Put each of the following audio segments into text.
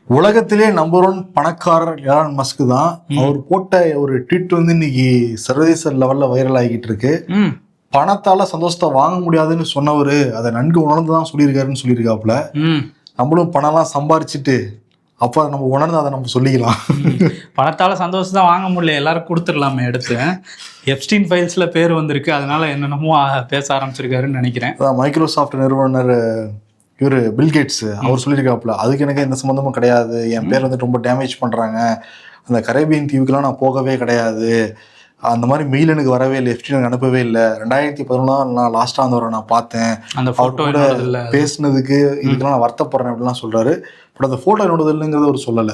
உலகத்திலே நம்பர் 1 பணக்காரர் Elon Musk தான். அவர் போட்ட ஒரு ட்வீட் வந்து இன்னைக்கு சர்வதேச லெவல்ல வைரல் ஆகிட்டு இருக்கு. பணத்தால சந்தோஷத்தை வாங்க முடியாதுன்னு சொன்னவரு அதை நன்கு உணர்ந்துதான் சொல்லியிருக்காருன்னு சொல்லியிருக்காப்புல. நம்மளும் பணம்லாம் சம்பாரிச்சுட்டு அப்ப நம்ம உணர்ந்து அதை நம்ம சொல்லிக்கலாம். பணத்தால சந்தோஷம் தான் வாங்க முடியல, எல்லாரும் கொடுத்துடலாமே எடுத்து. எப்ஸ்டீன் ஃபைல்ஸ்ல பேர் வந்திருக்கு, அதனால என்னென்னமோ பேச ஆரம்பிச்சிருக்காருன்னு நினைக்கிறேன். மைக்ரோசாஃப்ட் நிறுவனர் இவர் பில்கேட்ஸ் அவர் சொல்லியிருக்காப்புல, அதுக்கு எனக்கு எந்த சம்மந்தமும் கிடையாது, என் பேர் வந்து ரொம்ப டேமேஜ் பண்றாங்க, அந்த கரேபியன் தீவுக்கெல்லாம் நான் போகவே கிடையாது, அந்த மாதிரி மெயில் எனக்கு வரவே இல்லை, எஃப்டி எனக்கு அனுப்பவே இல்லை, 2011 நான் லாஸ்டா வந்தவரை நான் பார்த்தேன், அந்த போட்டோ பேசுனதுக்கு இதுக்கெல்லாம் நான் வருத்தப்படுறேன் அப்படிலாம் சொல்றாரு. பட் அந்த போட்டோ என்னோட இல்லைங்கிறது அவர் சொல்லலை.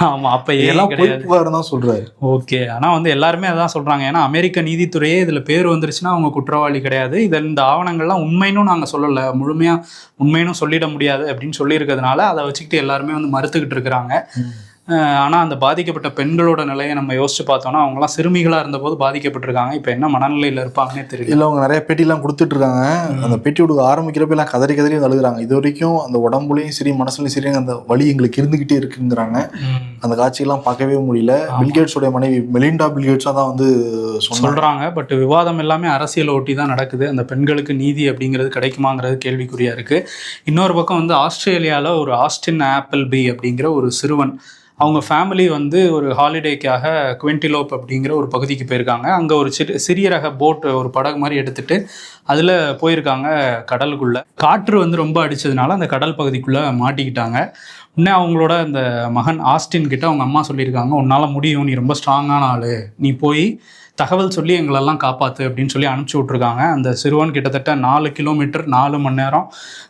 ஆமா, அப்ப எல்லாம் பொய்ப்புகாரன்னு தான் சொல்றாரு. ஓகே, ஆனா வந்து எல்லாருமே அதான் சொல்றாங்க. ஏன்னா அமெரிக்க நீதித்துறையே இதுல பேர் வந்துருச்சுன்னா அவங்க குற்றவாளி கிடையாது, இந்த ஆவணங்கள்லாம் உண்மைன்னு நாங்க சொல்லலை, முழுமையா உண்மைன்னு சொல்லிட முடியாது அப்படின்னு சொல்லி இருக்கிறதுனால அதை வச்சுக்கிட்டு எல்லாருமே வந்து மறுத்துக்கிட்டு இருக்கிறாங்க. ஆனால் அந்த பாதிக்கப்பட்ட பெண்களோட நிலையை நம்ம யோசிச்சு பார்த்தோம்னா அவங்கலாம் சிறுமிகளாக இருந்தபோது பாதிக்கப்பட்டிருக்காங்க. இப்போ என்ன மனநிலையில் இருப்பாங்கன்னே தெரியல. இல்லை, அவங்க நிறைய பேட்டிலாம் கொடுத்துட்டு இருக்காங்க. அந்த பேட்டி கொடுக்க ஆரம்பிக்கிறப்ப எல்லாம் கதறி கதறி அழுகுறாங்க. இது வரைக்கும் அந்த உடம்புலையும் சரி மனசுலையும் சரி அந்த வலி எங்களுக்கு இருந்துகிட்டே இருக்குங்கிறாங்க. அந்த காட்சியெல்லாம் பார்க்கவே முடியல. பில்கேட்ஸோட மனைவி மெலிண்டா பில்கேட்ஸாக தான் வந்து சொல்கிறாங்க. பட் விவாதம் எல்லாமே அரசியலை ஒட்டி தான் நடக்குது. அந்த பெண்களுக்கு நீதி அப்படிங்கிறது கிடைக்குமாங்கிறது கேள்விக்குறியாக இருக்குது. இன்னொரு பக்கம் வந்து ஆஸ்திரேலியாவில் ஒரு ஆஸ்டின் ஆப்பிள்பி அப்படிங்கிற ஒரு சிறுவன், அவங்க ஃபேமிலி வந்து ஒரு ஹாலிடேக்காக குவென்டிலோப் அப்படிங்கிற ஒரு பகுதிக்கு போயிருக்காங்க. அங்கே ஒரு சிறிய ரக போட், ஒரு படகு மாதிரி எடுத்துகிட்டு அதில் போயிருக்காங்க கடலுக்குள்ளே. காற்று வந்து ரொம்ப அடித்ததுனால அந்த கடல் பகுதிக்குள்ளே மாட்டிக்கிட்டாங்க. உடனே அவங்களோட அந்த மகன் ஆஸ்டின் கிட்ட அவங்க அம்மா சொல்லியிருக்காங்க, உன்னால் முடியும், நீ ரொம்ப ஸ்ட்ராங்கான ஆள், நீ போய் தகவல் சொல்லி எங்களெல்லாம் காப்பாற்று அப்படின்னு சொல்லி அனுப்பிச்சி விட்ருக்காங்க. அந்த சிறுவன் கிட்டத்தட்ட 4 கிலோமீட்டர் 4 மணி நேரம்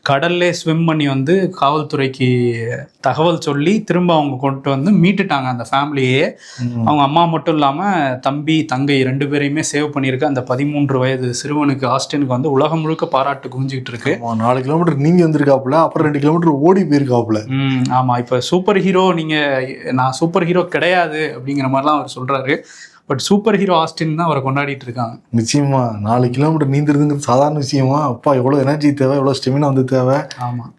கடல்லே ஸ்விம் பண்ணி வந்து காவல்துறைக்கு தகவல் சொல்லி திரும்ப அவங்க கொண்டு வந்து மீட்டுட்டாங்க அந்த ஃபேமிலியே. அவங்க அம்மா மட்டும் இல்லாமல் தம்பி தங்கை 2 பேரையுமே சேவ் பண்ணியிருக்க அந்த 13 வயது சிறுவனுக்கு ஆஸ்டினுக்கு வந்து உலகம் முழுக்க பாராட்டு குவிஞ்சிக்கிட்டு இருக்கு. 4 கிலோமீட்டர் நீங்க வந்திருக்காப்புல, அப்புறம் 2 கிலோமீட்டர் ஓடி போயிருக்காப்புல. ஆமாம், இப்போ சூப்பர் ஹீரோ நான் சூப்பர் ஹீரோ கிடையாது அப்படிங்கிற மாதிரிலாம் அவர் சொல்கிறாரு. பட் சூப்பர் ஹீரோ ஆஸ்டின் தான் அவரை கொண்டாடிட்டு இருக்காங்க. நிச்சயமா 4 கிலோமீட்டர் நீந்துறதுங்கிறது சாதாரண விஷயமா? அப்பா எவ்வளோ எனர்ஜி தேவை, எவ்வளோ ஸ்டெமினா வந்து தேவை. ஆமாம்.